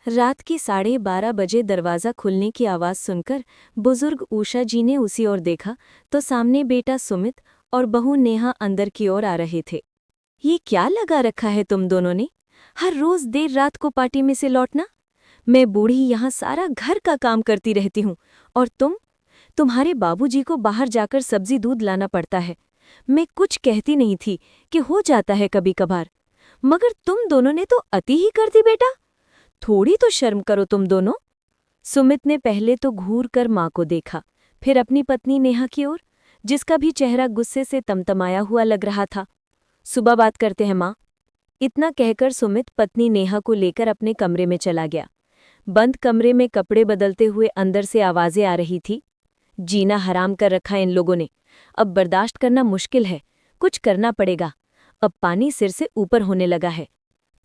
रात के 12:30 बजे दरवाज़ा खुलने की आवाज़ सुनकर बुजुर्ग उषा जी ने उसी ओर देखा तो सामने बेटा सुमित और बहू नेहा अंदर की ओर आ रहे थे। ये क्या लगा रखा है तुम दोनों ने? हर रोज़ देर रात को पार्टी में से लौटना? मैं बूढ़ी यहाँ सारा घर का काम करती रहती हूँ और तुम्हारे बाबूजी को बाहर जाकर सब्जी दूध लाना पड़ता है। मैं कुछ कहती नहीं थी कि हो जाता है कभी कभार, मगर तुम दोनों ने तो अति ही कर दी बेटा। थोड़ी तो शर्म करो तुम दोनों। सुमित ने पहले तो घूर कर माँ को देखा, फिर अपनी पत्नी नेहा की ओर, जिसका भी चेहरा गुस्से से तमतमाया हुआ लग रहा था। सुबह बात करते हैं माँ। इतना कहकर सुमित पत्नी नेहा को लेकर अपने कमरे में चला गया। बंद कमरे में कपड़े बदलते हुए अंदर से आवाजें आ रही थी। जीना हराम कर रखा इन लोगों ने, अब बर्दाश्त करना मुश्किल है, कुछ करना पड़ेगा। अब पानी सिर से ऊपर होने लगा है।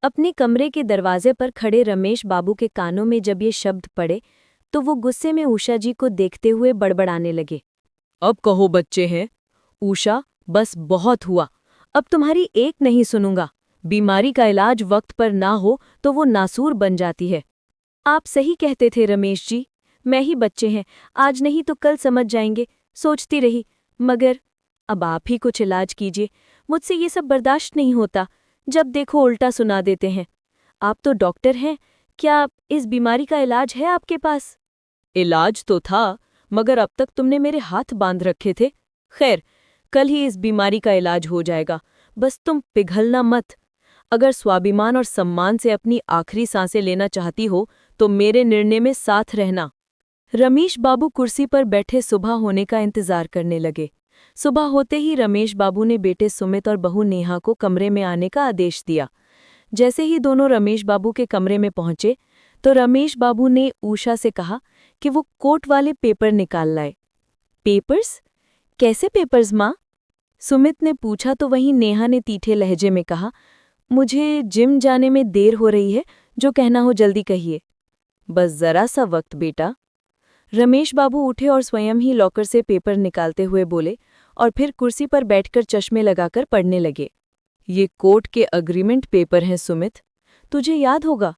अपने कमरे के दरवाजे पर खड़े रमेश बाबू के कानों में जब ये शब्द पड़े तो वो गुस्से में उषा जी को देखते हुए बड़बड़ाने लगे। अब कहो बच्चे हैं। उषा, बस बहुत हुआ। अब तुम्हारी एक नहीं सुनूंगा। बीमारी का इलाज वक्त पर ना हो तो वो नासूर बन जाती है। आप सही कहते थे रमेश जी, मैं ही बच्चे हैं, आज नहीं तो कल समझ जाएंगे, सोचती रही। मगर अब आप ही कुछ इलाज कीजिए, मुझसे ये सब बर्दाश्त नहीं होता। जब देखो उल्टा सुना देते हैं। आप तो डॉक्टर हैं, क्या इस बीमारी का इलाज है आपके पास? इलाज तो था, मगर अब तक तुमने मेरे हाथ बांध रखे थे। खैर, कल ही इस बीमारी का इलाज हो जाएगा, बस तुम पिघलना मत। अगर स्वाभिमान और सम्मान से अपनी आखिरी सांसें लेना चाहती हो तो मेरे निर्णय में साथ रहना। रमेश बाबू कुर्सी पर बैठे सुबह होने का इंतजार करने लगे। सुबह होते ही रमेश बाबू ने बेटे सुमित और बहू नेहा को कमरे में आने का आदेश दिया। जैसे ही दोनों रमेश बाबू के कमरे में पहुंचे तो रमेश बाबू ने उषा से कहा कि वो कोर्ट वाले पेपर निकाल लाए। पेपर्स? कैसे पेपर्स माँ? सुमित ने पूछा तो वहीं नेहा ने तीखे लहजे में कहा, मुझे जिम जाने में देर हो रही है, जो कहना हो जल्दी कहिए। बस जरा सा वक्त बेटा। रमेश बाबू उठे और स्वयं ही लॉकर से पेपर निकालते हुए बोले और फिर कुर्सी पर बैठकर चश्मे लगाकर पढ़ने लगे। ये कोर्ट के अग्रीमेंट पेपर हैं सुमित। तुझे याद होगा,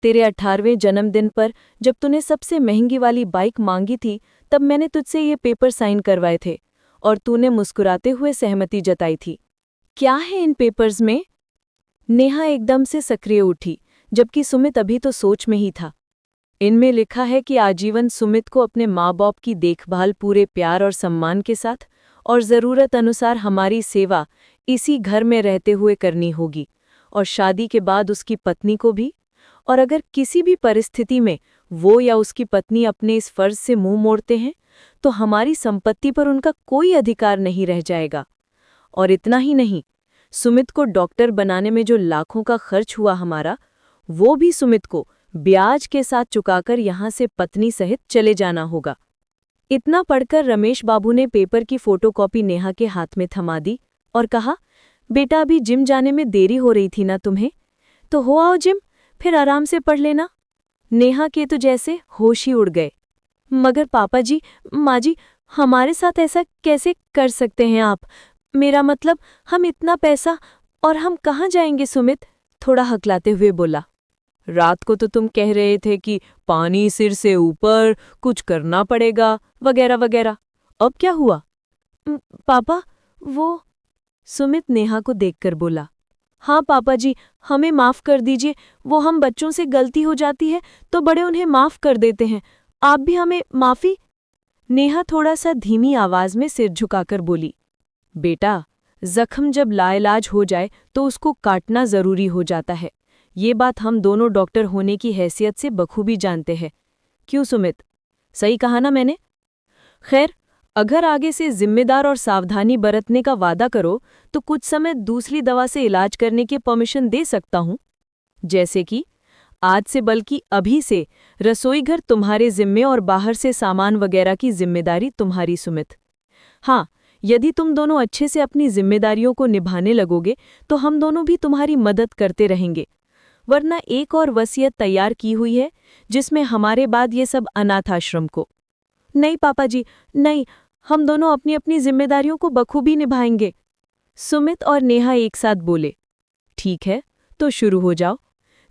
तेरे 18वें जन्मदिन पर जब तूने सबसे महंगी वाली बाइक मांगी थी तब मैंने तुझसे ये पेपर साइन करवाए थे और तूने मुस्कुराते हुए सहमति जताई थी। क्या है इन पेपर्स में? नेहा एकदम से सक्रिय उठी, जबकि सुमित अभी तो सोच में ही था। इनमें लिखा है कि आजीवन सुमित को अपने माँ बाप की देखभाल पूरे प्यार और सम्मान के साथ और ज़रूरत अनुसार हमारी सेवा इसी घर में रहते हुए करनी होगी, और शादी के बाद उसकी पत्नी को भी। और अगर किसी भी परिस्थिति में वो या उसकी पत्नी अपने इस फर्ज से मुंह मोड़ते हैं तो हमारी संपत्ति पर उनका कोई अधिकार नहीं रह जाएगा। और इतना ही नहीं, सुमित को डॉक्टर बनाने में जो लाखों का खर्च हुआ हमारा, वो भी सुमित को ब्याज के साथ चुकाकर यहाँ से पत्नी सहित चले जाना होगा। इतना पढ़कर रमेश बाबू ने पेपर की फोटोकॉपी नेहा के हाथ में थमा दी और कहा, बेटा अभी जिम जाने में देरी हो रही थी ना तुम्हें, तो हो आओ जिम, फिर आराम से पढ़ लेना। नेहा के तो जैसे होश ही उड़ गए। मगर पापा जी, माँ जी, हमारे साथ ऐसा कैसे कर सकते हैं आप? मेरा मतलब, हम इतना पैसा, और हम कहाँ जाएंगे? सुमित थोड़ा हकलाते हुए बोला। रात को तो तुम कह रहे थे कि पानी सिर से ऊपर, कुछ करना पड़ेगा, वगैरह वगैरह। अब क्या हुआ? पापा, वो... सुमित नेहा को देखकर बोला, हाँ पापा जी, हमें माफ़ कर दीजिए। वो हम बच्चों से गलती हो जाती है तो बड़े उन्हें माफ़ कर देते हैं। आप भी हमें माफ़ी। नेहा थोड़ा सा धीमी आवाज़ में सिर झुकाकर बोली, बेटा, जख्म जब लाइलाज हो जाए तो उसको काटना ज़रूरी हो जाता है। ये बात हम दोनों डॉक्टर होने की हैसियत से बखूबी जानते हैं। क्यों सुमित, सही कहा ना मैंने? खैर, अगर आगे से जिम्मेदार और सावधानी बरतने का वादा करो तो कुछ समय दूसरी दवा से इलाज करने की परमिशन दे सकता हूँ। जैसे कि आज से, बल्कि अभी से, रसोईघर तुम्हारे जिम्मे और बाहर से सामान वगैरह की जिम्मेदारी तुम्हारी सुमित। हाँ, यदि तुम दोनों अच्छे से अपनी जिम्मेदारियों को निभाने लगोगे तो हम दोनों भी तुम्हारी मदद करते रहेंगे। वरना एक और वसीयत तैयार की हुई है जिसमें हमारे बाद ये सब अनाथ आश्रम को। नहीं पापा जी, नहीं, हम दोनों अपनी अपनी जिम्मेदारियों को बखूबी निभाएंगे। सुमित और नेहा एक साथ बोले, ठीक है, तो शुरू हो जाओ।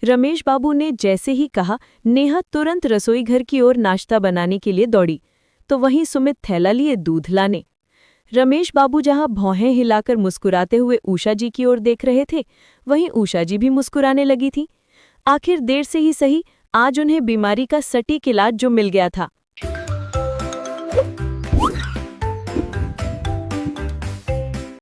रमेश बाबू ने जैसे ही कहा, नेहा तुरंत रसोई घर की ओर नाश्ता बनाने के लिए दौड़ी, तो वहीं सुमित थैला लिए दूध लाने। रमेश बाबू जहां भौहें हिलाकर मुस्कुराते हुए उषा जी की ओर देख रहे थे, वहीं उषा जी भी मुस्कुराने लगी थी। आखिर देर से ही सही, आज उन्हें बीमारी का सटीक इलाज जो मिल गया था।